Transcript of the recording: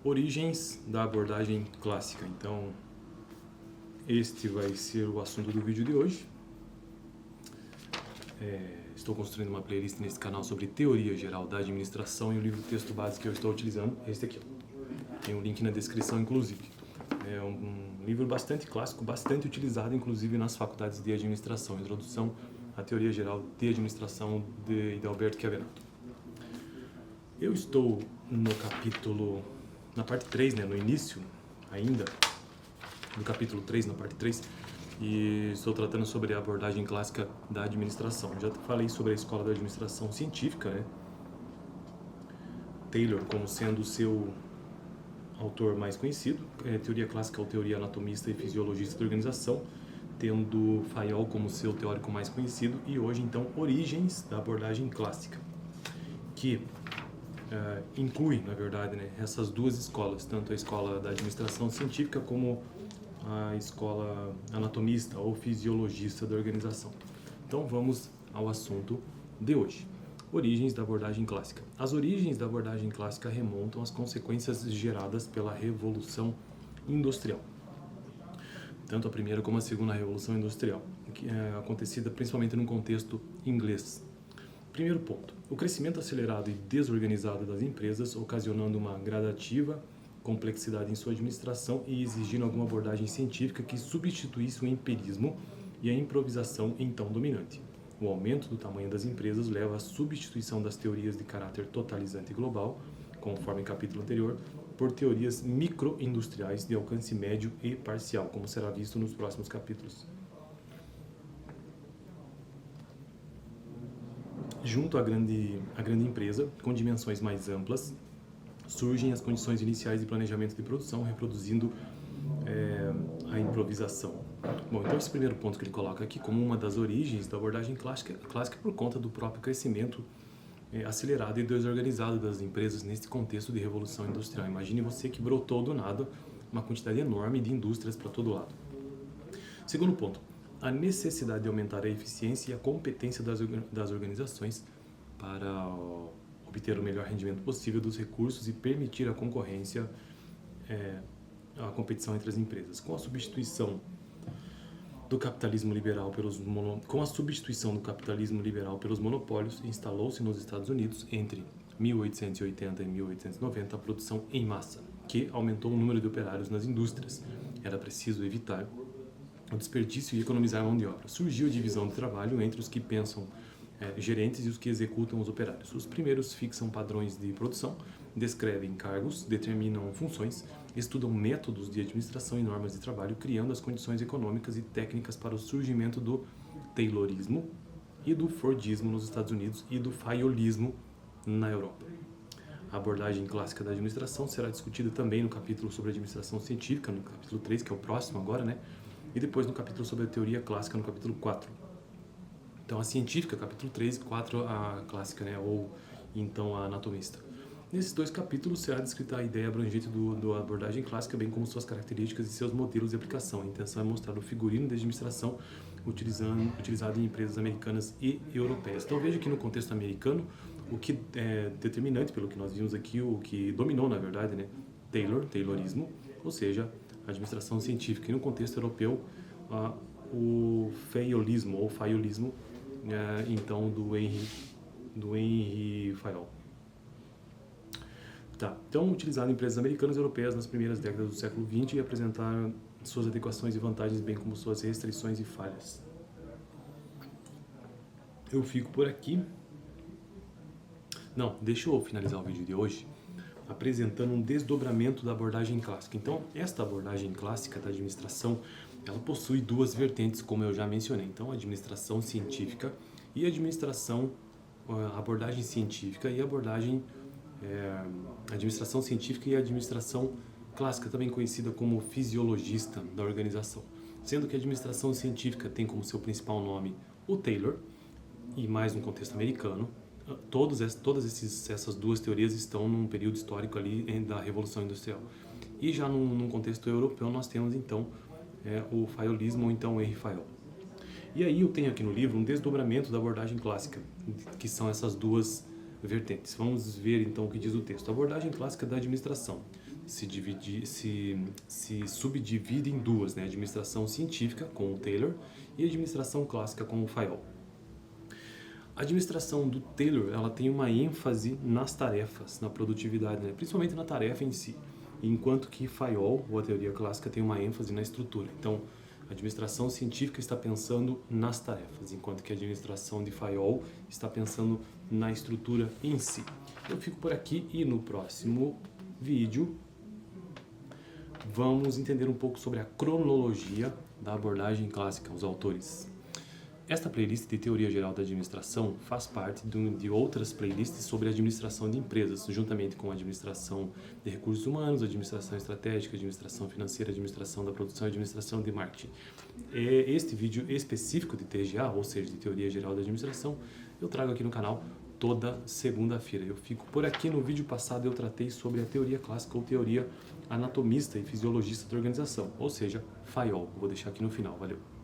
Origens da abordagem clássica. Então, este vai ser o assunto do vídeo de hoje. Estou construindo uma playlist nesse canal sobre teoria geral da administração e o livro-texto base que eu estou utilizando é este aqui. Tem um link na descrição, inclusive. É um livro bastante clássico, bastante utilizado, inclusive, nas faculdades de administração. Introdução à teoria geral de administração de Alberto Chiavenato. Eu estou no capítulo, na parte 3, no início ainda, no capítulo 3, na parte 3, e estou tratando sobre a abordagem clássica da administração. Já falei sobre a escola da administração científica, Taylor como sendo o seu autor mais conhecido, teoria clássica ou teoria anatomista e fisiologista da organização, tendo Fayol como seu teórico mais conhecido, e hoje, então, origens da abordagem clássica, que inclui, na verdade, essas duas escolas, tanto a escola da administração científica como a escola anatomista ou fisiologista da organização. Então, vamos ao assunto de hoje. Origens da abordagem clássica. As origens da abordagem clássica remontam às consequências geradas pela Revolução Industrial. Tanto a primeira como a segunda Revolução Industrial, que é acontecida principalmente no contexto inglês. Primeiro ponto, o crescimento acelerado e desorganizado das empresas, ocasionando uma gradativa complexidade em sua administração e exigindo alguma abordagem científica que substituísse o empirismo e a improvisação então dominante. O aumento do tamanho das empresas leva à substituição das teorias de caráter totalizante e global, conforme o capítulo anterior, por teorias microindustriais de alcance médio e parcial, como será visto nos próximos capítulos. Junto à grande empresa, com dimensões mais amplas, surgem as condições iniciais de planejamento de produção, reproduzindo a improvisação. Bom, então esse primeiro ponto que ele coloca aqui como uma das origens da abordagem clássica por conta do próprio crescimento acelerado e desorganizado das empresas nesse contexto de revolução industrial. Imagine você que brotou do nada uma quantidade enorme de indústrias para todo lado. Segundo ponto, a necessidade de aumentar a eficiência e a competência das organizações para obter o melhor rendimento possível dos recursos e permitir a concorrência, a competição entre as empresas. Com a substituição do capitalismo liberal pelos monopólios, instalou-se nos Estados Unidos entre 1880 e 1890 a produção em massa, que aumentou o número de operários nas indústrias. Era preciso evitar o desperdício e economizar mão de obra. Surgiu a divisão de trabalho entre os que pensam gerentes e os que executam os operários. Os primeiros fixam padrões de produção, descrevem cargos, determinam funções, estudam métodos de administração e normas de trabalho, criando as condições econômicas e técnicas para o surgimento do Taylorismo e do Fordismo nos Estados Unidos e do Fayolismo na Europa. A abordagem clássica da administração será discutida também no capítulo sobre administração científica, no capítulo 3, que é o próximo agora, e depois no capítulo sobre a teoria clássica, no capítulo 4. Então, a científica, capítulo 3, 4, a clássica, ou então a anatomista. Nesses dois capítulos será descrita a ideia abrangente da abordagem clássica, bem como suas características e seus modelos de aplicação. A intenção é mostrar o figurino de administração utilizado em empresas americanas e europeias. Então, veja que no contexto americano, o que é determinante, pelo que nós vimos aqui, o que dominou, na verdade, Taylorismo, ou seja, a administração científica. E no contexto europeu, o Fayolismo, ou Fayolismo, então do Henry Fayol. Então, utilizado em empresas americanas e europeias nas primeiras décadas do século XX e apresentar suas adequações e vantagens, bem como suas restrições e falhas. Eu fico por aqui. Não, deixa eu finalizar o vídeo de hoje apresentando um desdobramento da abordagem clássica. Então, esta abordagem clássica da administração, ela possui duas vertentes, como eu já mencionei. Então, a administração científica e a abordagem científica e a administração científica e a administração clássica, também conhecida como fisiologista da organização. Sendo que a administração científica tem como seu principal nome o Taylor, e mais no contexto americano, todas essas duas teorias estão num período histórico ali da Revolução Industrial. E já num contexto europeu nós temos então o Fayolismo ou então o Henry Fayol. E aí eu tenho aqui no livro um desdobramento da abordagem clássica, que são essas duas vertentes. Vamos ver então o que diz o texto. A abordagem clássica da administração se subdivide em duas, né? Administração científica, com o Taylor, e administração clássica, com o Fayol. A administração do Taylor, ela tem uma ênfase nas tarefas, na produtividade, né? Principalmente na tarefa em si, enquanto que Fayol, ou a teoria clássica, tem uma ênfase na estrutura. Então, a administração científica está pensando nas tarefas, enquanto que a administração de Fayol está pensando na estrutura em si. Eu fico por aqui e no próximo vídeo vamos entender um pouco sobre a cronologia da abordagem clássica, os autores. Esta playlist de Teoria Geral da Administração faz parte de outras playlists sobre administração de empresas, juntamente com a administração de recursos humanos, administração estratégica, administração financeira, administração da produção e administração de marketing. Este vídeo específico de TGA, ou seja, de Teoria Geral da Administração, eu trago aqui no canal toda segunda-feira. Eu fico por aqui. No vídeo passado eu tratei sobre a teoria clássica ou teoria anatomista e fisiologista da organização, ou seja, Fayol. Vou deixar aqui no final. Valeu!